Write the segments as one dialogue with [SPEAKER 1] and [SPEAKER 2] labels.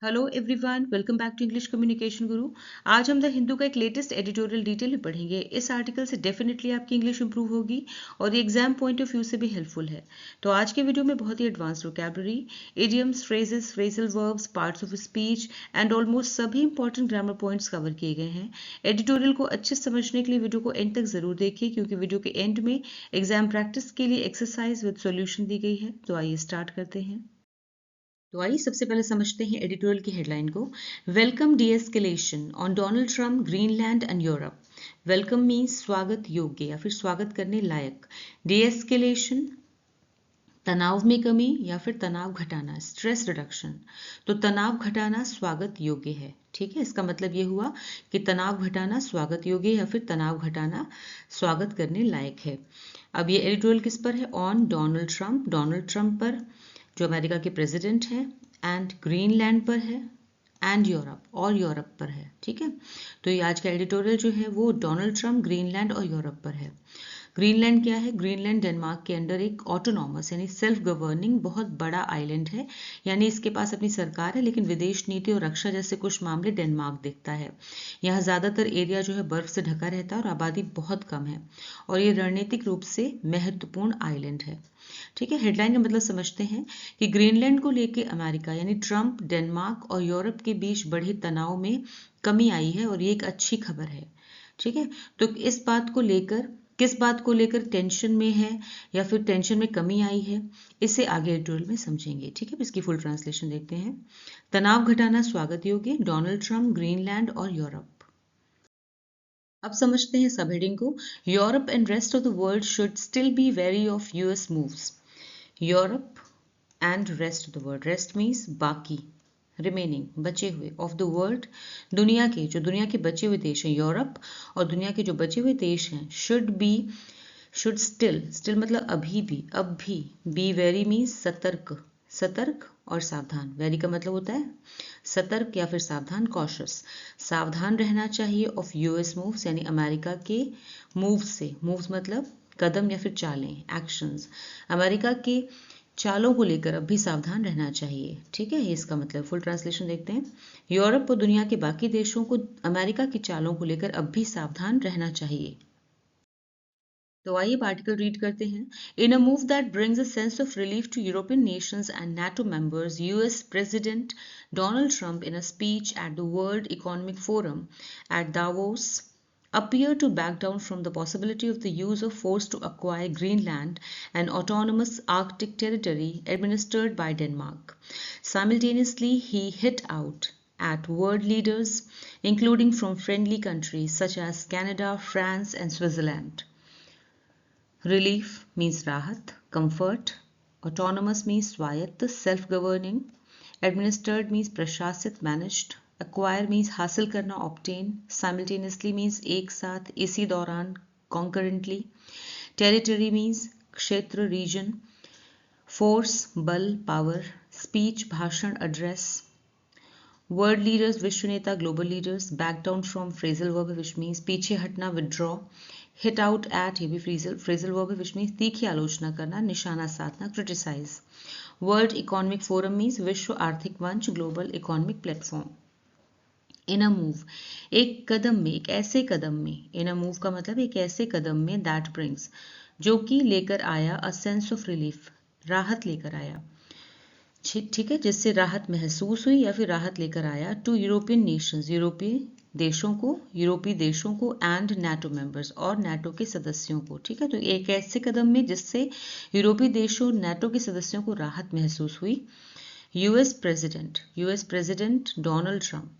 [SPEAKER 1] Hello everyone, welcome back to English communication guru. आज हम the Hindu का एक लेटेस्ट एडिटोरियल डिटेल में पढ़ेंगे। इस आर्टिकल से डेफिनेटली आपकी इंग्लिश इंप्रूव होगी और ये एग्जाम पॉइंट ऑफ व्यू से भी हेल्पफुल है। तो आज के वीडियो में बहुत ही advance vocabulary, idioms, phrases, phrasal verbs, parts of speech and almost सभी इंपॉर्टेंट ग्रामर पॉइंट्स कवर किए गए हैं। एडिटोरियल को अच्छे से समझने के लिए वीडियो को एंड तक जरूर देखिए, क्योंकि वीडियो के एंड में एग्जाम प्रैक्टिस के लिए एक्सरसाइज विद सॉल्यूशन दी गई है। तो आइए स्टार्ट करते हैं। तो आइए सबसे पहले समझते हैं एडिटोरियल की हेडलाइन को। Welcome de-escalation on Donald Trump, Greenland and Europe. Welcome means स्वागत योग्य या फिर स्वागत करने लायक। डीएस्केलेशन तनाव में कमी या फिर तनाव घटाना, स्ट्रेस रिडक्शन। तो तनाव घटाना स्वागत योग्य है। ठीक है, इसका मतलब ये हुआ कि तनाव घटाना स्वागत योग्य या फिर तनाव घटाना स्वागत करने लायक है। अब ये एडिटोरियल किस पर है? On Donald Trump, Donald Trump पर जो अमेरिका के प्रेसिडेंट हैं, एंड ग्रीनलैंड पर है, एंड यूरोप और यूरोप पर है। ठीक है, तो ये आज का एडिटोरियल जो है वो डोनाल्ड ट्रम्प, ग्रीनलैंड और यूरोप पर है। ग्रीनलैंड क्या है? ग्रीनलैंड डेनमार्क के अंडर एक ऑटोनॉमस यानी सेल्फ गवर्निंग बहुत बड़ा आइलैंड है, यानी इसके पास अपनी सरकार है, लेकिन विदेश नीति और रक्षा जैसे कुछ मामले डेनमार्क देखता है। यहाँ ज्यादातर एरिया जो है बर्फ से ढका रहता है और आबादी बहुत कम है, और ये रणनीतिक रूप से महत्वपूर्ण आइलैंड है। ठीक है, हेडलाइन का मतलब समझते हैं कि ग्रीनलैंड को लेकर अमेरिका यानी ट्रम्प, डेनमार्क और यूरोप के बीच बढ़े तनाव में कमी आई है, और ये एक अच्छी खबर है। ठीक है, तो इस बात को लेकर, किस बात को लेकर टेंशन में है या फिर टेंशन में कमी आई है, इसे आगे एडिटोरियल में समझेंगे। ठीक है, इसकी फुल ट्रांसलेशन देखते हैं। तनाव घटाना स्वागत योग्य, डोनाल्ड ट्रम्प, ग्रीनलैंड और यूरोप। अब समझते हैं सब हेडिंग को। Europe and rest of the world should still be very of US moves. Europe and rest of the world, rest means बाकी, रिमेनिंग बचे हुए, ऑफ द वर्ल्ड दुनिया के, जो दुनिया के बचे हुए देश हैं यूरोप और दुनिया के जो बचे हुए देश हैं, should be, should still, still मतलब अभी भी, अब भी, बी वेरी मीन्स सतर्क, सतर्क और सावधान। वेरी का मतलब होता है सतर्क या फिर सावधान, कॉशस, सावधान रहना चाहिए ऑफ यूएस मूव्स यानी अमेरिका के मूव से। मूव्स मतलब कदम या फिर चालें, एक्शंस। अमेरिका के चालों को लेकर अब भी सावधान रहना चाहिए। ठीक है, ये इसका मतलब। फुल ट्रांसलेशन देखते हैं। यूरोप और दुनिया के बाकी देशों को अमेरिका की चालों को लेकर अब भी सावधान रहना चाहिए। तो आइए आर्टिकल रीड करते हैं। In a move that brings a sense of relief to European nations and NATO members, US president Donald Trump, in a speech at the World Economic Forum at Davos, appeared to back down from the possibility of the use of force to acquire Greenland, an autonomous Arctic territory administered by Denmark. Simultaneously, he hit out at world leaders, including from friendly countries such as Canada, France, and Switzerland. Relief means राहत, comfort, autonomous means स्वायत्त, self-governing, administered means प्रशासित, managed, acquire means हासिल करना, obtain, simultaneously means एक साथ, इसी दौरान, concurrently, territory means क्षेत्र, region, force बल, power, speech भाषण, address, वर्ल्ड लीडर्स विश्व नेता, global leaders, back down from phrasal verb which means पीछे हटना, विदड्रॉ, हिट आउट एट, ये भी फ्रेजल वर्ब विच मीन्स तीखी आलोचना करना, निशाना साधना, criticise. World economic forum means विश्व आर्थिक मंच, global economic platform. In a move, एक कदम में, एक ऐसे कदम में, इन अ मूव का मतलब एक ऐसे कदम में, दैट ब्रिंग्स जो कि लेकर आया, अ सेंस ऑफ रिलीफ राहत लेकर आया। ठीक है, जिससे राहत महसूस हुई या फिर राहत लेकर आया, टू यूरोपियन नेशंस, यूरोपीय देशों को एंड नाटो मेंबर्स और नाटो के सदस्यों को। ठीक है, तो एक ऐसे कदम में जिससे यूरोपीय देशों, नाटो के सदस्यों को राहत महसूस हुई। US president Donald Trump,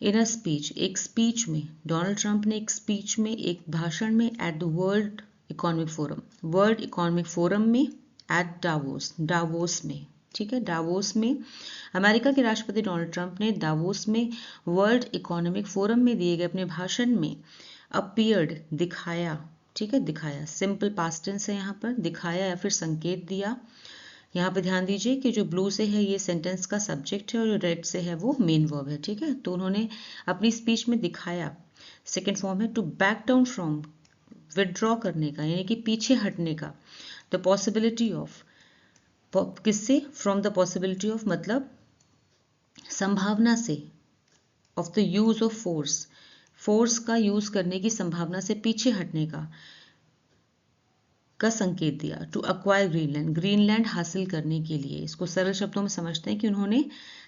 [SPEAKER 1] in a speech, एक स्पीच में, डोनाल्ड ट्रंप ने एक स्पीच में, एक भाषण में, at the world economic forum में, एट डावोस में। ठीक है, डावोस में, अमेरिका के राष्ट्रपति डोनाल्ड ट्रंप ने दावोस में वर्ल्ड इकोनॉमिक फोरम में दिए गए अपने भाषण में अपीयर्ड, दिखाया। ठीक है, दिखाया सिंपल पास्ट टेंस है यहाँ पर, दिखाया या फिर संकेत दिया। यहाँ पे ध्यान दीजिए कि जो ब्लू से है ये सेंटेंस का सब्जेक्ट है और जो रेड से है वो मेन वर्ब है। ठीक है, तो उन्होंने अपनी स्पीच में दिखाया, सेकेंड फॉर्म है to back down from, withdraw करने का यानी कि पीछे हटने का, द पॉसिबिलिटी ऑफ, किससे, फ्रॉम द पॉसिबिलिटी ऑफ मतलब संभावना से, of the use of force, force का यूज करने की संभावना से पीछे हटने का संकेत दिया। टू अक्वायर ग्रीनलैंड, ग्रीनलैंड हासिल करने के लिए, इसको सरल शब्दों में समझते हैं कि उन्होंने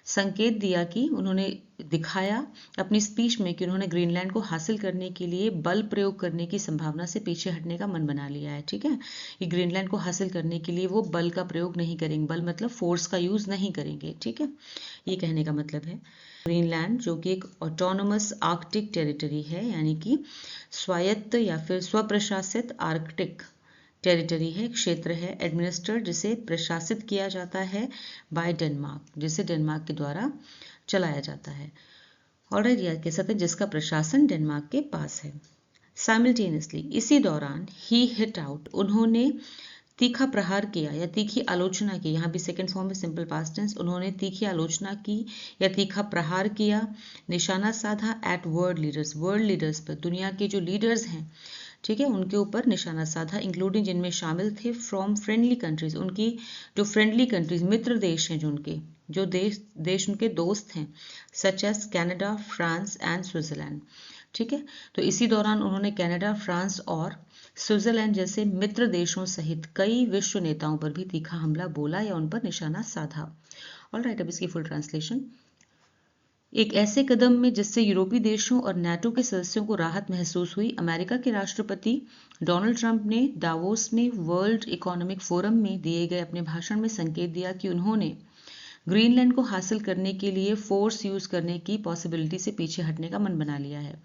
[SPEAKER 1] संकेत दिया, कि उन्होंने दिखाया अपनी स्पीच में कि उन्होंने ग्रीनलैंड को हासिल करने के लिए बल प्रयोग करने की संभावना से पीछे हटने का मन बना लिया है। ठीक है, कि ग्रीनलैंड को हासिल करने के लिए वो बल का प्रयोग नहीं करेंगे, बल मतलब फोर्स का यूज नहीं करेंगे। ठीक है, ये कहने का मतलब है। ग्रीनलैंड जो कि एक ऑटोनोमस आर्कटिक टेरिटरी है, यानी कि स्वायत्त या फिर स्वप्रशासित आर्कटिक टेरिटरी है, क्षेत्र है, एडमिनिस्ट्रेट जिसे प्रशासित किया जाता है, बाय डेनमार्क जिसे डेनमार्क के द्वारा चलाया जाता है। ऑलराइट, या कह सकते हैं जिसका प्रशासन डेनमार्क के पास है। साइमल्टेनियसली, इसी दौरान ही हिट आउट, उन्होंने तीखा प्रहार किया या तीखी आलोचना की, यहाँ भी सेकंड फॉर्म में सिंपल पास्ट टेंस, उन्होंने तीखी आलोचना की या तीखा प्रहार किया, निशाना साधा at world leaders, world leaders पर, दुनिया के जो लीडर्स हैं, ठीक है, उनके ऊपर निशाना साधा, इंक्लूडिंग जिनमें शामिल थे फ्रॉम फ्रेंडली कंट्रीज, उनकी जो फ्रेंडली कंट्रीज मित्र देश हैं, जो उनके जो देश उनके दोस्त हैं, such as Canada, France and Switzerland. ठीक है, तो इसी दौरान उन्होंने कनाडा, फ्रांस और स्विट्जरलैंड जैसे मित्र देशों सहित कई विश्व नेताओं पर भी तीखा हमला बोला या उन पर निशाना साधा। ऑलराइट, अब इसकी फुल ट्रांसलेशन। एक ऐसे कदम में जिससे यूरोपीय देशों और नाटो के सदस्यों को राहत महसूस हुई, अमेरिका के राष्ट्रपति डोनाल्ड ट्रंप ने दावोस में वर्ल्ड इकोनॉमिक फोरम में दिए गए अपने भाषण में संकेत दिया कि उन्होंने ग्रीनलैंड को हासिल करने के लिए फोर्स यूज करने की पॉसिबिलिटी से पीछे हटने का मन बना लिया है।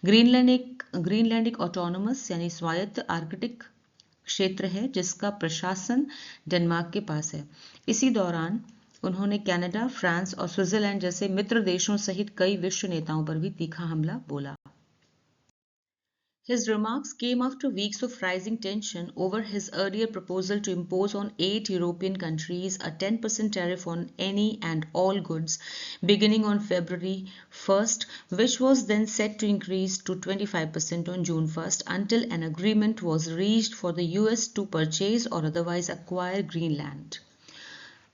[SPEAKER 1] ग्रीनलैंड एक ऑटोनोमस यानी स्वायत्त आर्कटिक क्षेत्र है जिसका प्रशासन डेनमार्क के पास है। इसी दौरान उन्होंने कनाडा, फ्रांस और स्विट्जरलैंड जैसे मित्र देशों सहित कई विश्व नेताओं पर भी तीखा हमला बोला। His remarks came after weeks of rising tension over his earlier proposal to impose on 8 European countries a 10% tariff on any and all goods beginning on February 1st, which was then set to increase to 25% on June 1st until an agreement was reached for the US to purchase or otherwise acquire Greenland.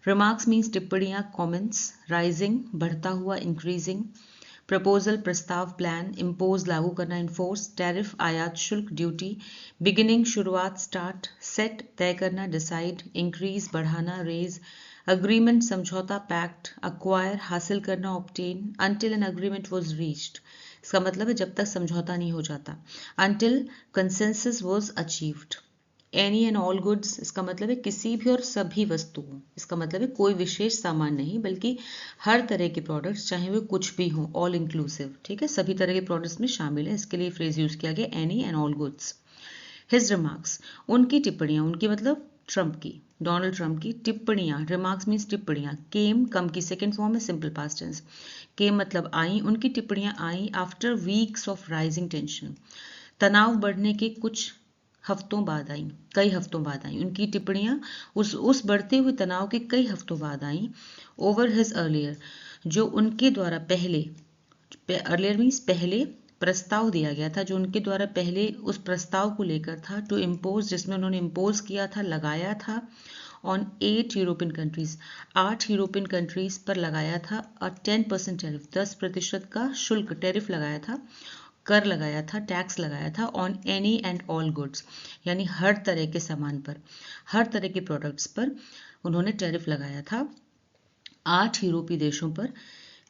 [SPEAKER 1] Remarks means टिप्पणियां, comments, rising बढ़ता हुआ, increasing, proposal प्रस्ताव, plan, impose लागू करना, enforce, tariff आयात शुल्क, duty, beginning शुरुआत, start, set तय करना, डिसाइड, इंक्रीज बढ़ाना, रेज, अग्रीमेंट समझौता, पैक्ट, अक्वायर हासिल करना, obtain, until an agreement was reached, इसका मतलब है जब तक समझौता नहीं हो जाता, until consensus was achieved, any and all goods, इसका मतलब है किसी भी और सभी वस्तुओं, इसका मतलब है कोई विशेष सामान नहीं बल्कि हर तरह के प्रोडक्ट्स, चाहे वे कुछ भी हों, ऑल इंक्लूसिव। ठीक है, सभी तरह के प्रोडक्ट्स में शामिल है, इसके लिए फ्रेज यूज किया गया any and all goods. His remarks, उनकी टिप्पणियां, उनकी मतलब ट्रंप की, डोनाल्ड ट्रंप की टिप्पणियां, रिमार्क्स मीन्स टिप्पणियां, केम कम की सेकंड फॉर्म में सिंपल पास्ट टेंस, केम मतलब आई, उनकी टिप्पणियां आई after weeks of rising tension, तनाव बढ़ने के कुछ हफ्तों बाद आई, कई हफ्तों बाद आई, उनकी टिप्पणियां उस बढ़ते हुए तनाव के कई हफ्तों बाद आई, ओवर हिज अर्लियर, जो उनके द्वारा पहले, अर्लियर मीन्स पहले प्रस्ताव दिया गया था, जो उनके द्वारा पहले उस प्रस्ताव को लेकर था, टू इम्पोज जिसमें उन्होंने इम्पोज किया था, लगाया था, on 8 European countries, 8 European countries पर लगाया था, और 10% टैरिफ 10% का शुल्क टैरिफ लगाया था, कर लगाया था, टैक्स लगाया था, on any and all goods यानी हर तरह के सामान पर, हर तरह के प्रोडक्ट्स पर उन्होंने टैरिफ लगाया था 8 यूरोपीय देशों पर,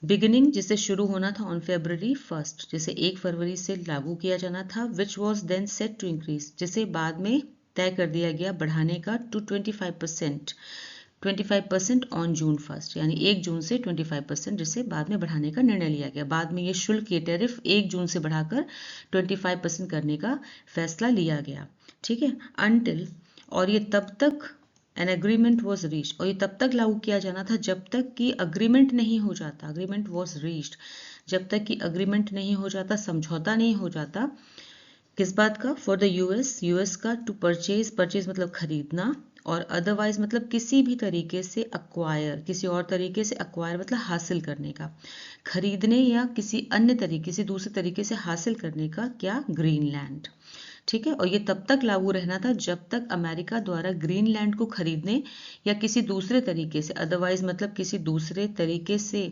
[SPEAKER 1] बिगिनिंग जिसे शुरू होना था ऑन February 1st, जिसे 1 फरवरी से लागू किया जाना था, which was then set to increase, जिसे बाद में तय कर दिया गया बढ़ाने का, टू 25% ऑन जून 1st, यानी 1 जून से 25%, जिसे बाद में बढ़ाने का निर्णय लिया गया। बाद में ये शुल्क, ये टैरिफ 1 जून से बढ़ाकर 25% करने का फैसला लिया गया। ठीक है, अनटिल, और ये तब तक, एन एग्रीमेंट वॉज रीच्ड, और ये तब तक लागू किया जाना था जब तक कि अग्रीमेंट नहीं हो जाता, अग्रीमेंट वॉज रीच्ड, जब तक कि अग्रीमेंट नहीं हो जाता, समझौता नहीं हो जाता, किस बात का, फॉर द यूएस का, टू परचेज मतलब खरीदना, और अदरवाइज मतलब किसी भी तरीके से अक्वायर, किसी और तरीके से अक्वायर मतलब हासिल करने का, खरीदने या किसी अन्य तरीके से, दूसरे तरीके से हासिल करने का, क्या, ग्रीनलैंड। ठीक है, और ये तब तक लागू रहना था जब तक अमेरिका द्वारा ग्रीनलैंड को खरीदने या किसी दूसरे तरीके से, अदरवाइज मतलब किसी दूसरे तरीके से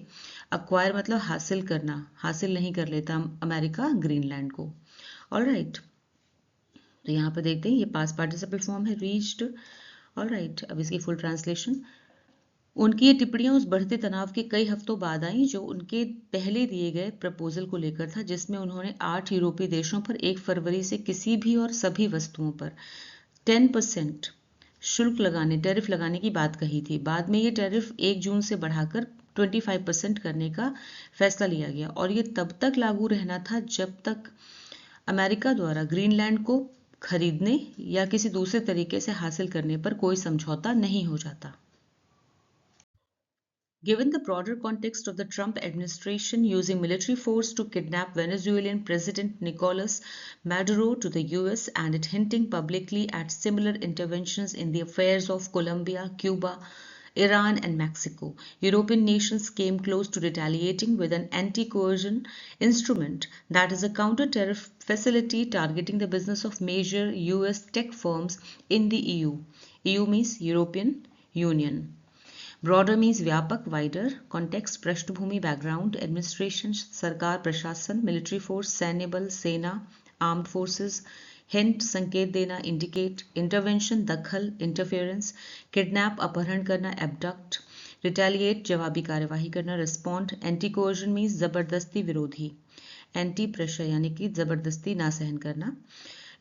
[SPEAKER 1] अक्वायर मतलब हासिल करना, हासिल नहीं कर लेता अमेरिका ग्रीनलैंड को। ऑलराइट, तो यहाँ पर देखते हैं ये पास्ट पार्टिसिपल फॉर्म है, रीच्ड। ऑलराइट, अब इसकी फुल ट्रांसलेशन। उनकी ये टिप्पणियां उस बढ़ते तनाव के कई हफ्तों बाद आईं जो उनके पहले दिए गए प्रपोजल को लेकर था, जिसमें उन्होंने 8 यूरोपीय देशों पर 1 फरवरी से किसी भी और सभी वस्तुओं पर 10% शुल्क लगाने, टैरिफ लगाने की बात कही थी। बाद में ये टैरिफ 1 जून से बढ़ाकर 25% करने का फैसला लिया गया और ये तब तक लागू रहना था जब तक अमेरिका द्वारा ग्रीनलैंड को खरीदने या किसी दूसरे तरीके से हासिल करने पर कोई समझौता नहीं हो जाता। Given the broader context of the Trump administration using military force to kidnap Venezuelan President Nicolas Maduro to the US and it hinting publicly at similar interventions in the affairs of Colombia, Cuba, Iran and Mexico, European nations came close to retaliating with an anti-coercion instrument that is a counter-tariff facility targeting the business of major US tech firms in the EU. EU means European Union. Broader means व्यापक, wider, context पृष्ठभूमि, background, administration सरकार, प्रशासन, military force सैन्य बल, सेना, armed forces, hint संकेत देना, indicate, intervention दखल, इंटरफेरेंस, किडनैप अपहरण करना, एबडक्ट, रिटेलिएट जवाबी कार्यवाही करना, रिस्पॉन्ड, एंटी कोर्जन मीन्स जबरदस्ती विरोधी, एंटी प्रेशर यानी कि जबरदस्ती ना सहन करना,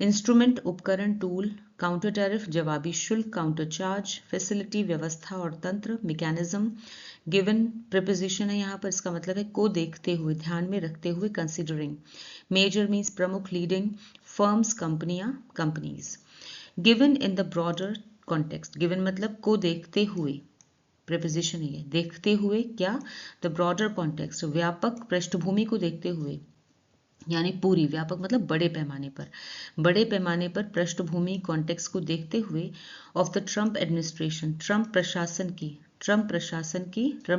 [SPEAKER 1] इंस्ट्रूमेंट उपकरण, टूल, काउंटर टैरिफ जवाबी शुल्क, काउंटर चार्ज, फैसिलिटी व्यवस्था और तंत्र, मैकेनिज्म, गिवन प्रीपोजिशन है यहाँ पर, इसका मतलब है को देखते हुए, ध्यान में रखते हुए, कंसिडरिंग, मेजर मीन्स प्रमुख, लीडिंग, फर्म्स कंपनियां, companies, given in the broader context, given मतलब को देखते हुए, प्रीपोजिशन है देखते हुए क्या, द ब्रॉडर कॉन्टेक्स्ट व्यापक पृष्ठभूमि को देखते हुए, यानी पूरी, व्यापक मतलब बड़े पैमाने पर, बड़े पैमाने पर पृष्ठभूमि कॉन्टेक्स्ट को देखते हुए of the Trump administration, Trump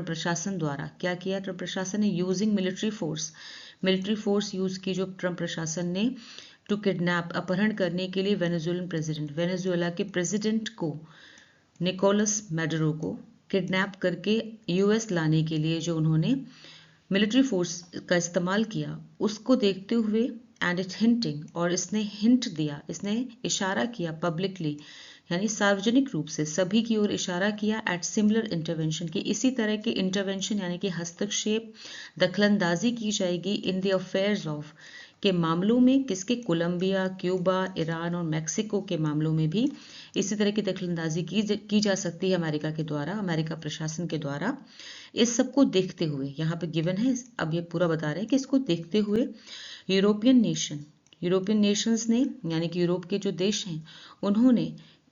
[SPEAKER 1] प्रशासन द्वारा क्या किया, ट्रम्प प्रशासन ने यूजिंग मिलिट्री फोर्स यूज की जो ट्रम्प प्रशासन ने, टू किडनैप अपहरण करने के लिए वेनेजुएलन प्रेसिडेंट, वेनेजुएला के प्रेसिडेंट को, निकोलस मैडुरो को किडनैप करके यूएस लाने के लिए जो उन्होंने मिलिट्री फोर्स का इस्तेमाल किया, उसको देखते हुए एंड इट हिंटिंग, और इसने हिंट दिया, इसने इशारा किया पब्लिकली यानी सार्वजनिक रूप से सभी की ओर इशारा किया, एट सिमिलर इंटरवेंशन की इसी तरह के इंटरवेंशन यानी कि हस्तक्षेप, दखलंदाजी की जाएगी इन द अफेयर्स ऑफ के मामलों में, किसके, कोलंबिया, क्यूबा, ईरान और मैक्सिको के मामलों में भी इसी तरह की दखलंदाजी की जा सकती है अमेरिका के द्वारा, अमेरिका प्रशासन के द्वारा। इस सब को देखते हुए, यहाँ पे गिवन है, अब ये पूरा बता रहे हैं कि इसको देखते हुए यूरोपियन नेशंस ने यानी कि यूरोप के जो देश हैं उन्होंने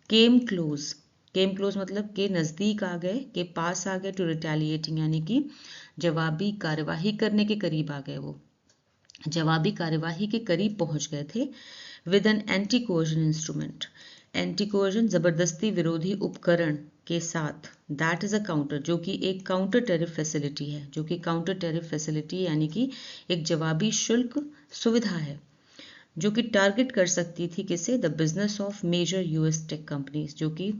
[SPEAKER 1] केम क्लोज मतलब के नज़दीक आ गए, के पास आ गए, टू रिटेलिएटिंग यानी कि जवाबी कार्यवाही करने के करीब आ गए, वो जवाबी कार्यवाही के करीब पहुंच गए थे, with an anti coercion instrument, anti coercion जबरदस्ती विरोधी उपकरण के साथ, दैट इज अ काउंटर जो कि एक काउंटर टैरिफ फैसिलिटी है, जो कि काउंटर टैरिफ फैसिलिटी यानी कि एक जवाबी शुल्क सुविधा है जो कि टारगेट कर सकती थी किसे, the business of major US tech companies, जो कि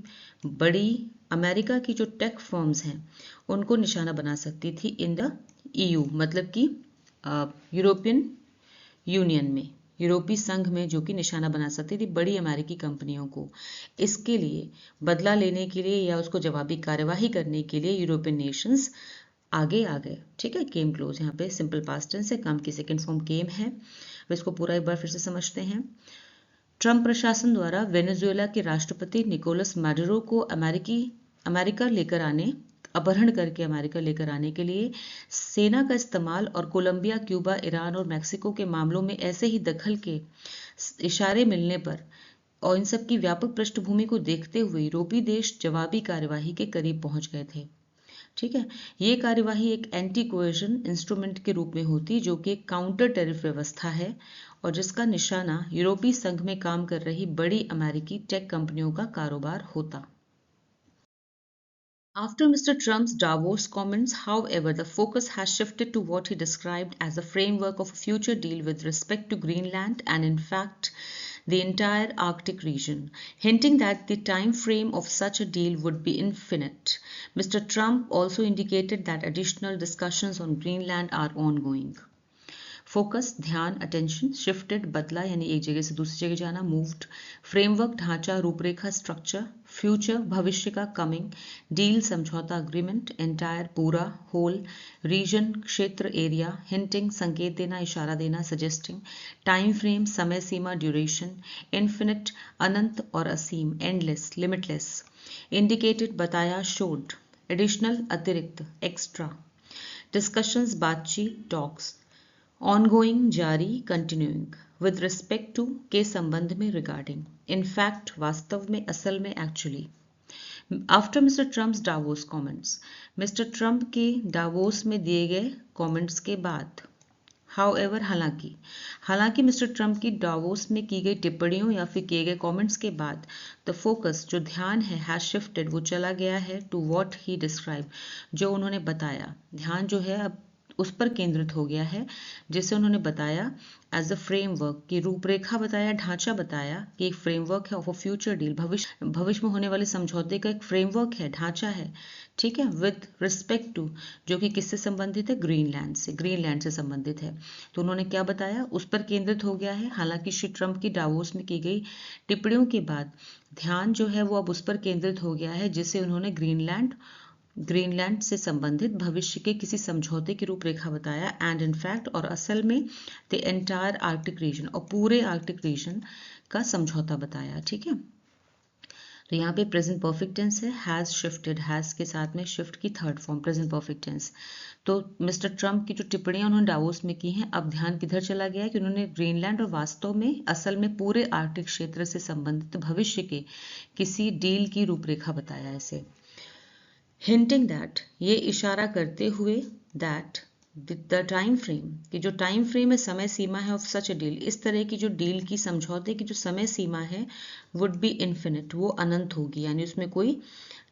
[SPEAKER 1] बड़ी अमेरिका की जो टेक फर्म्स हैं उनको निशाना बना सकती थी इन द ईयू मतलब कि यूरोपियन यूनियन में, यूरोपीय संघ में, जो कि निशाना बना सकती थी बड़ी अमेरिकी कंपनियों को। इसके लिए बदला लेने के लिए या उसको जवाबी कार्यवाही करने के लिए यूरोपियन नेशंस आगे आ गए। ठीक है, केम क्लोज यहाँ पे सिंपल पास्ट टेंस है, काम की सेकंड फॉर्म केम है। अब इसको पूरा एक बार फिर से समझते हैं। ट्रम्प प्रशासन द्वारा वेनेजुएला के राष्ट्रपति निकोलस मैडुरो को अमेरिका लेकर आने, अपहरण करके अमेरिका लेकर आने के लिए सेना का इस्तेमाल और कोलंबिया, क्यूबा, ईरान और मैक्सिको के मामलों में ऐसे ही दखल के इशारे मिलने पर और इन सब की व्यापक पृष्ठभूमि को देखते हुए यूरोपीय देश जवाबी कार्यवाही के करीब पहुंच गए थे। ठीक है, ये कार्यवाही एक एंटी कोएर्जन इंस्ट्रूमेंट के रूप में होती जो कि एक काउंटर टैरिफ व्यवस्था है और जिसका निशाना यूरोपीय संघ में काम कर रही बड़ी अमेरिकी टेक कंपनियों का कारोबार होता। After Mr. Trump's Davos comments, however, the focus has shifted to what he described as a framework of a future deal with respect to Greenland, and in fact, the entire Arctic region, hinting that the time frame of such a deal would be infinite. Mr. Trump also indicated that additional discussions on Greenland are ongoing. Focus, ध्यान, attention, shifted, बदला यानी एक जगह से दूसरी जगह जाना, moved, framework, ढांचा, रूपरेखा, स्ट्रक्चर, फ्यूचर, भविष्य का, कमिंग, डील, समझौता, अग्रीमेंट, एंटायर, पूरा, होल, रीजन, क्षेत्र, एरिया, हिंटिंग, संकेत देना, इशारा देना, सजेस्टिंग, टाइम फ्रेम, समय सीमा, ड्यूरेशन, इन्फिनिट, अनंत और असीम, एंडलेस, लिमिटलेस, इंडिकेटेड, बताया, शोड, एडिशनल, अतिरिक्त, एक्स्ट्रा, डिस्कशंस, बातचीत, टॉक्स, ऑनगोइंग, जारी, कंटिन्यूइंग, विद रिस्पेक्ट टू, के संबंध में, रिगार्डिंग, इन फैक्ट, वास्तव में, असल में, actually. After mister Trump's Davos comments, mister Trump के डावोस में दिए गए कमेंट्स के बाद, हाउएवर, हालांकि मिस्टर ट्रम्प की डावोस में की गई टिप्पणियों या फिर किए गए कमेंट्स के बाद द फोकस, जो ध्यान है, हैज शिफ्टेड, वो चला गया है टू व्हाट ही डिस्क्राइब, जो उन्होंने बताया. ध्यान जो है अब उस पर केंद्रित हो गया है जिसे उन्होंने बताया एज अ फ्रेमवर्क, की रूपरेखा बताया, ढांचा बताया कि एक फ्रेमवर्क है ऑफ अ फ्यूचर डील, भविष्य में होने वाले समझौते का एक फ्रेमवर्क है, ढांचा है, ठीक है, विद रिस्पेक्ट टू, जो कि किससे संबंधित है, ग्रीनलैंड से संबंधित है. तो उन्होंने क्या बताया, उस पर केंद्रित हो गया है. हालांकि श्री ट्रम्प की डावोस में की गई टिप्पणियों के बाद ध्यान जो है वो अब उस पर केंद्रित हो गया है जिसे उन्होंने ग्रीनलैंड से संबंधित भविष्य के किसी समझौते की रूपरेखा बताया, एंड इनफैक्ट, और असल में, द एंटायर आर्कटिक रीजन, और पूरे आर्कटिक रीजन का समझौता बताया. ठीक है, तो यहाँ पे प्रेजेंट परफेक्ट टेंस है, हैज शिफ्टेड, हैज के साथ में शिफ्ट की third form, present perfect tense. तो मिस्टर ट्रम्प की जो टिप्पणियां उन्होंने डावोस में की हैं, अब ध्यान किधर चला गया है कि उन्होंने ग्रीनलैंड और वास्तव में, असल में, पूरे आर्कटिक क्षेत्र से संबंधित भविष्य के किसी डील की रूपरेखा बताया इसे. हिंटिंग दैट, ये इशारा करते हुए, दैट द टाइम फ्रेम, कि जो टाइम फ्रेम है, समय सीमा है, ऑफ सच अ डील, इस तरह की जो डील की, समझौते की जो समय सीमा है, वुड बी इन्फिनिट, वो अनंत होगी, यानी उसमें कोई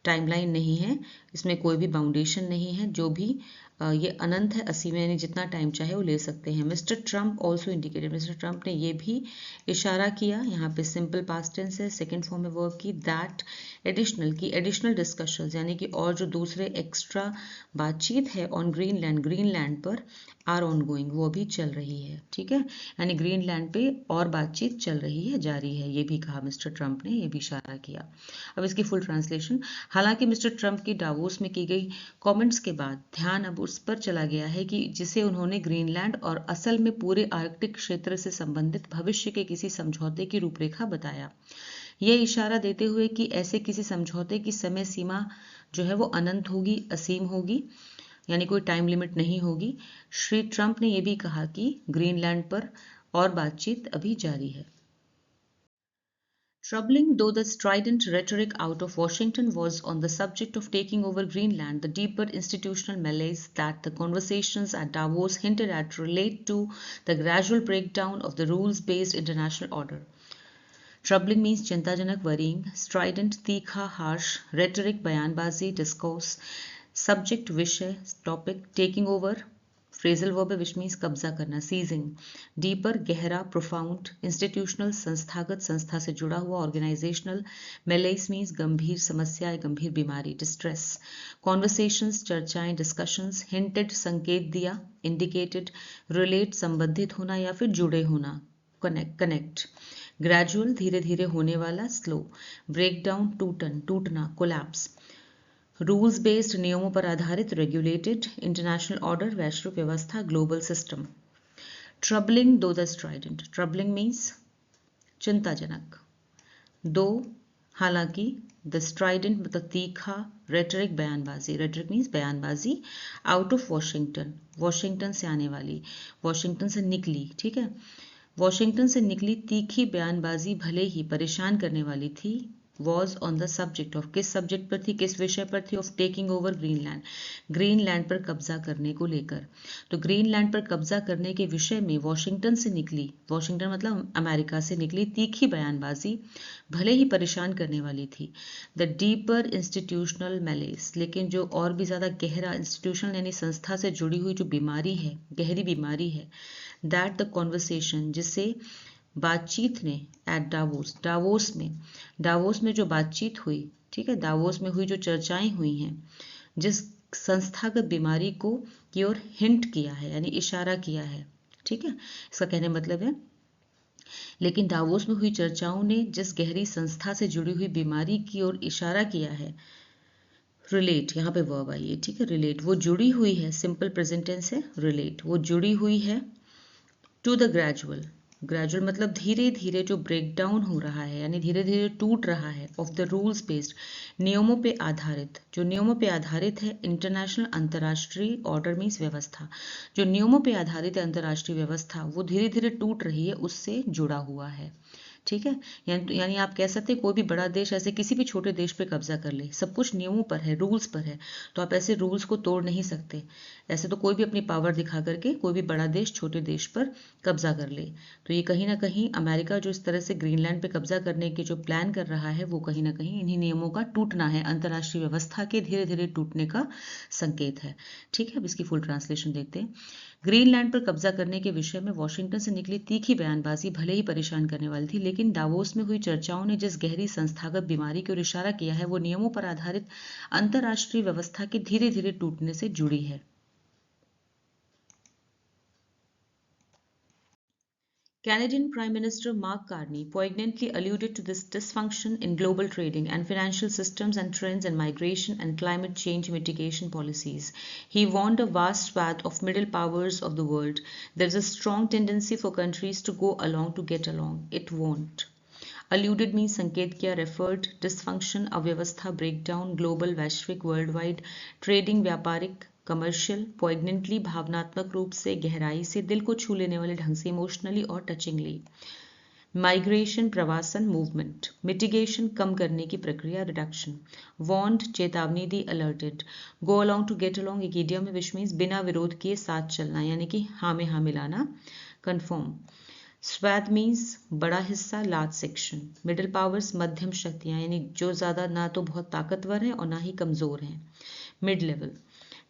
[SPEAKER 1] टाइमलाइन नहीं है, इसमें कोई भी बाउंडेशन नहीं है, जो भी ये अनंत है, असीम है, यानी जितना टाइम चाहे वो ले सकते हैं. Mister Trump also indicated, mister Trump ने ये भी इशारा किया, यहाँ पे सिंपल पास्ट टेंस है, सेकेंड फॉर्म में वर्ब की, दैट एडिशनल डिस्कशंस, यानी कि और जो दूसरे एक्स्ट्रा बातचीत है ऑन ग्रीनलैंड पर, आर ऑन गोइंग, वो अभी चल रही है. ठीक है, यानी ग्रीनलैंड पे और बातचीत चल रही है, जारी है, ये भी कहा मिस्टर ट्रम्प ने, ये भी इशारा किया. अब इसकी फुल ट्रांसलेशन, हालांकि मिस्टर ट्रम्प की डावोस में की गई कमेंट्स के बाद ध्यान अब उस पर चला गया है कि जिसे उन्होंने ग्रीनलैंड और असल में पूरे आर्कटिक क्षेत्र से संबंधित भविष्य के किसी समझौते की रूपरेखा बताया, यह इशारा देते हुए कि ऐसे किसी समझौते की समय सीमा जो है वो अनंत होगी, असीम होगी, यानी कोई टाइम लिमिट नहीं होगी. श्री ट्रम्प ने यह भी कहा कि ग्रीनलैंड पर और बातचीत अभी जारी है. Troubling though the strident rhetoric out of Washington was on the subject of taking over Greenland, the deeper institutional malaise that the conversations at Davos hinted at relate to the gradual breakdown of the rules-based international order. Troubling means चिंताजनक, worrying, strident, तीखा, harsh, rhetoric, बयानबाजी, discourse, subject, विषय, topic, taking over, phrasal verb है which means कब्जा करना, seizing, deeper, गहरा, profound, institutional, संस्थागत, संस्था से जुड़ा हुआ, ऑर्गेनाइजेशनल, मेलेस मीन्स गंभीर समस्या, गंभीर बीमारी, डिस्ट्रेस, कॉन्वर्सेशंस, चर्चाएं, डिस्कशंस, हिंटेड, संकेत दिया, इंडिकेटेड, रिलेट, संबंधित होना या फिर जुड़े होना, कनेक्ट, ग्रेजुअल, धीरे धीरे होने वाला, स्लो, ब्रेकडाउन, टूटना, कोलैप्स, रूल्स बेस्ड, नियमों पर आधारित, रेगुलेटेड, इंटरनेशनल ऑर्डर, वैश्विक व्यवस्था, ग्लोबल सिस्टम. ट्रबलिंग दो द स्ट्राइडेंट, ट्रबलिंग मीन्स चिंताजनक, दो हालांकि, द स्ट्राइडेंट मतलब तीखा, रेटरिक बयानबाजी, रेटरिक मीन्स बयानबाजी, आउट ऑफ वॉशिंगटन, वॉशिंगटन से आने वाली, वॉशिंगटन से निकली. ठीक है, वॉशिंगटन से निकली तीखी बयानबाजी भले ही परेशान करने वाली थी, was on the subject of, किस सब्जेक्ट पर थी, किस विषय पर थी, of taking over Greenland, Greenland पर कब्जा करने को लेकर. तो ग्रीनलैंड पर कब्जा करने के विषय में वॉशिंगटन से निकली, वॉशिंगटन मतलब अमेरिका से निकली तीखी बयानबाजी भले ही परेशान करने वाली थी. द डीपर इंस्टीट्यूशनल मैलेस, लेकिन जो और भी ज़्यादा गहरा, इंस्टीट्यूशनल यानी संस्था से जुड़ी हुई जो बीमारी है, गहरी बीमारी है, दैट द कॉन्वर्सेशन, जिससे बातचीत ने एट डावोस, डावोस में जो बातचीत हुई, ठीक है, दावोस में हुई जो चर्चाएं हुई हैं, जिस संस्थागत बीमारी को की ओर हिंट किया है यानी इशारा किया है, ठीक है, इसका कहने मतलब है लेकिन दावोस में हुई चर्चाओं ने जिस गहरी संस्था से जुड़ी हुई बीमारी की ओर इशारा किया है, रिलेट, यहाँ पे वर्ब आई है, ठीक है, रिलेट, वो जुड़ी हुई है, सिंपल प्रेजेंट टेंस है, रिलेट, वो जुड़ी हुई है टू द ग्रेजुअल, ग्रेजुअल मतलब धीरे धीरे जो ब्रेक डाउन हो रहा है यानी धीरे धीरे टूट रहा है, ऑफ द रूल्स बेस्ड, नियमों पे आधारित, जो नियमों पे आधारित है, इंटरनेशनल अंतर्राष्ट्रीय ऑर्डर मीन्स व्यवस्था, जो नियमों पे आधारित है अंतर्राष्ट्रीय व्यवस्था वो धीरे धीरे टूट रही है, उससे जुड़ा हुआ है, ठीक है, यानी आप कह सकते हैं कोई भी बड़ा देश ऐसे किसी भी छोटे देश पे कब्जा कर ले, सब कुछ नियमों पर है, रूल्स पर है, तो आप ऐसे रूल्स को तोड़ नहीं सकते, ऐसे तो कोई भी अपनी पावर दिखा करके कोई भी बड़ा देश छोटे देश पर कब्जा कर ले, तो ये कहीं ना कहीं अमेरिका जो इस तरह से ग्रीनलैंड पे कब्जा करने के जो प्लान कर रहा है वो कहीं ना कहीं इन्हीं नियमों का टूटना है, अंतर्राष्ट्रीय व्यवस्था के धीरे धीरे टूटने का संकेत है, ठीक है। अब इसकी फुल ट्रांसलेशन देखते हैं। ग्रीनलैंड पर कब्जा करने के विषय में वॉशिंगटन से निकली तीखी बयानबाजी भले ही परेशान करने वाली थी, लेकिन दावोस में हुई चर्चाओं ने जिस गहरी संस्थागत बीमारी की ओर इशारा किया है वो नियमों पर आधारित अंतर्राष्ट्रीय व्यवस्था के धीरे धीरे टूटने से जुड़ी है। Canadian Prime Minister Mark Carney poignantly alluded to this dysfunction in global trading and financial systems and trends in migration and climate change mitigation policies. He warned a vast swath of middle powers of the world. There is a strong tendency for countries to go along to get along. It won't. Alluded means संकेत किया, referred, dysfunction, अव्यवस्था, breakdown, global, वैश्विक, worldwide, trading, व्यापारिक, commercial, पोइग्नेंटली, भावनात्मक रूप से, गहराई से, दिल को छू लेने वाले ढंग से, इमोशनली और टचिंगली, माइग्रेशन, प्रवासन, मूवमेंट, मिटिगेशन, कम करने की प्रक्रिया, रिडक्शन, वॉन्ड, चेतावनी दी, alerted, go along to get along, एक इडियम है विच मीन्स बिना विरोध किए साथ चलना यानी कि हाँ में हाँ मिलाना, कन्फर्म, स्वैथ मीन्स बड़ा हिस्सा, लार्ज सेक्शन, मिडिल पावर्स मध्यम शक्तियाँ यानी जो ज़्यादा ना तो बहुत ताकतवर हैं और ना ही कमज़ोर हैं, मिड लेवल,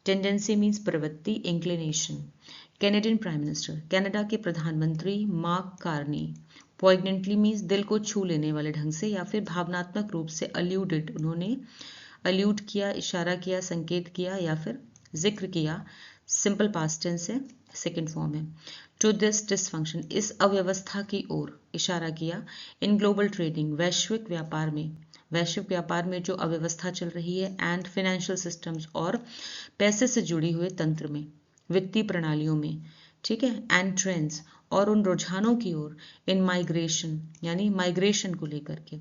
[SPEAKER 1] टेंडेंसी मीन्स प्रवृत्ति, inclination, Canadian prime minister, Canada के प्रधानमंत्री मार्क कार्नी, पॉइग्नेंटली मीन्स दिल को छू लेने वाले ढंग से या फिर भावनात्मक रूप से, अल्यूडेड उन्होंने अल्यूड किया, इशारा किया, संकेत किया या फिर जिक्र किया, सिंपल पास्ट टेंस है, सेकेंड फॉर्म है, टू दिस डिसफंक्शन इस अव्यवस्था की ओर इशारा किया, इन ग्लोबल ट्रेडिंग वैश्विक व्यापार में, वैश्विक व्यापार में जो अव्यवस्था चल रही है, एंड फाइनेंशियल सिस्टम्स और पैसे से जुड़ी हुए तंत्र में, वित्तीय प्रणालियों में, ठीक है, एंड ट्रेंड्स और उन रुझानों की ओर, इन माइग्रेशन यानी माइग्रेशन को लेकर के,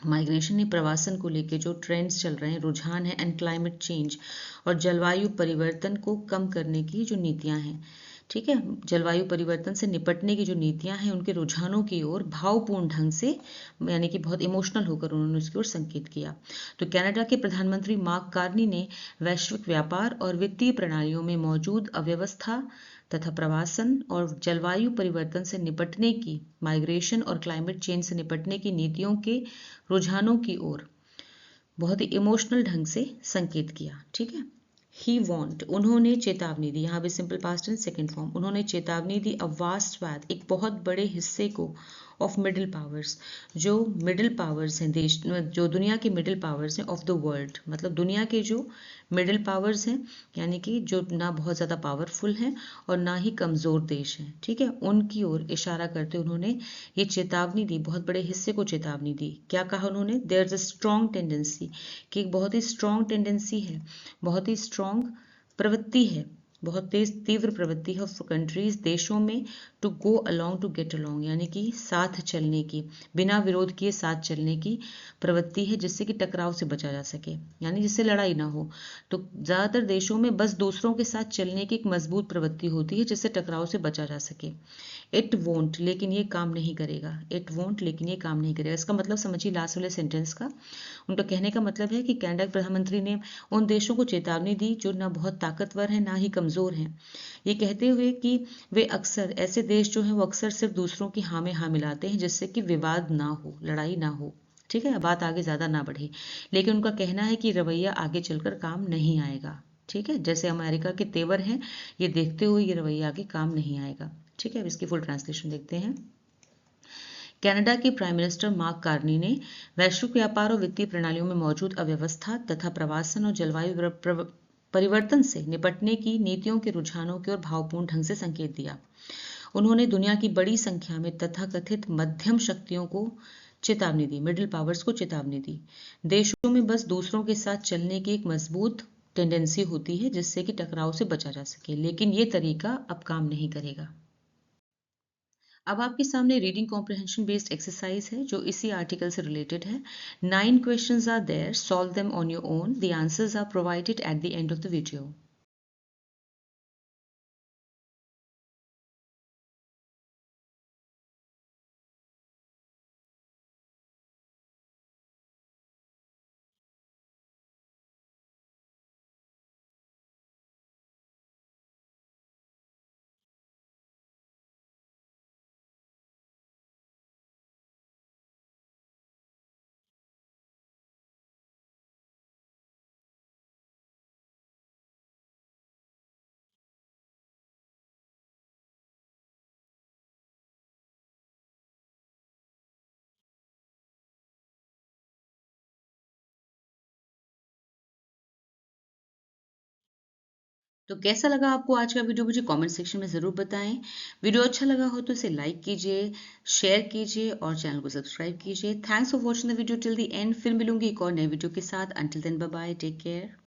[SPEAKER 1] माइग्रेशन ने प्रवासन को लेकर जो ट्रेंड्स चल रहे हैं, रुझान है, एंड क्लाइमेट चेंज और जलवायु परिवर्तन को कम करने की जो नीतियां हैं, ठीक है, जलवायु परिवर्तन से निपटने की जो नीतियां हैं उनके रुझानों की ओर भावपूर्ण ढंग से यानी कि बहुत इमोशनल होकर उन्होंने उसकी ओर संकेत किया। तो कनाडा के प्रधानमंत्री मार्क कार्नी ने वैश्विक व्यापार और वित्तीय प्रणालियों में मौजूद अव्यवस्था तथा प्रवासन और जलवायु परिवर्तन से निपटने की, माइग्रेशन और क्लाइमेट चेंज से निपटने की नीतियों के रुझानों की ओर बहुत ही इमोशनल ढंग से संकेत किया, ठीक है। ही वॉन्ट उन्होंने चेतावनी दी, यहाँ पे simple past and second form, उन्होंने चेतावनी दी, अ वास्ट स्वैथ एक बहुत बड़े हिस्से को, ऑफ मिडिल पावर्स जो मिडिल पावर्स हैं देश, जो दुनिया के मिडिल पावर्स हैं, ऑफ द वर्ल्ड मतलब दुनिया के जो मिडिल पावर्स हैं यानी कि जो ना बहुत ज़्यादा पावरफुल हैं और ना ही कमज़ोर देश हैं, ठीक है, उनकी ओर इशारा करते उन्होंने ये चेतावनी दी, बहुत बड़े हिस्से को चेतावनी दी। क्या कहा उन्होंने, there is a strong tendency कि एक बहुत ही स्ट्रॉन्ग टेंडेंसी है, बहुत ही स्ट्रॉन्ग प्रवृत्ति है, बहुत तेज तीव्र प्रवृत्ति है ऑफ कंट्रीज देशों में, to go along to get along यानी कि साथ चलने की, बिना विरोध किए साथ चलने की प्रवृत्ति है, जिससे कि टकराव से बचा जा सके यानी जिससे लड़ाई ना हो। तो ज़्यादातर देशों में बस दूसरों के साथ चलने की एक मजबूत प्रवृत्ति होती है जिससे टकराव से बचा जा सके। इट वोंट लेकिन ये काम नहीं करेगा, इट वोंट लेकिन ये काम नहीं करेगा, इसका मतलब समझिए लास्ट वाले सेंटेंस का। उनका कहने का मतलब है कि कनाडा के प्रधानमंत्री ने उन देशों को चेतावनी दी जो ना बहुत ताकतवर हैं ना ही कमज़ोर हैं, ये कहते हुए कि वे अक्सर ऐसे देश जो हैं वो अक्सर सिर्फ दूसरों की हाँ में हाँ मिलाते हैं जिससे कि विवाद ना हो, लड़ाई ना हो, ठीक है, बात आगे ज़्यादा ना बढ़े। लेकिन उनका कहना है कि रवैया आगे चलकर काम नहीं आएगा, ठीक है, जैसे अमेरिका के तेवर हैं ये देखते हुए ये रवैया आगे काम नहीं आएगा, ठीक है। अब इसकी फुल ट्रांसलेशन देखते हैं। कनाडा के प्राइम मिनिस्टर मार्क कार्नी ने वैश्विक व्यापार और वित्तीय प्रणालियों में मौजूद अव्यवस्था तथा प्रवासन और जलवायु परिवर्तन से निपटने की नीतियों के रुझानों की ओर भावपूर्ण ढंग से संकेत दिया। उन्होंने दुनिया की बड़ी संख्या में तथाकथित मध्यम शक्तियों को चेतावनी दी, मिडिल पावर्स को चेतावनी दी। देशों में बस दूसरों के साथ चलने की एक मजबूत टेंडेंसी होती है जिससे कि टकराव से बचा जा सके, लेकिन ये तरीका अब काम नहीं करेगा। अब आपके सामने रीडिंग कॉम्प्रिहेंशन बेस्ड एक्सरसाइज है जो इसी आर्टिकल से रिलेटेड है। 9 questions are there, solve them on your own. The answers are provided at the end of the video. तो कैसा लगा आपको आज का वीडियो, मुझे कमेंट सेक्शन में ज़रूर बताएं। वीडियो अच्छा लगा हो तो इसे लाइक कीजिए, शेयर कीजिए और चैनल को सब्सक्राइब कीजिए। Thanks for watching the video till the end. फिर मिलूंगी एक और नए वीडियो के साथ। Until then bye bye, take care.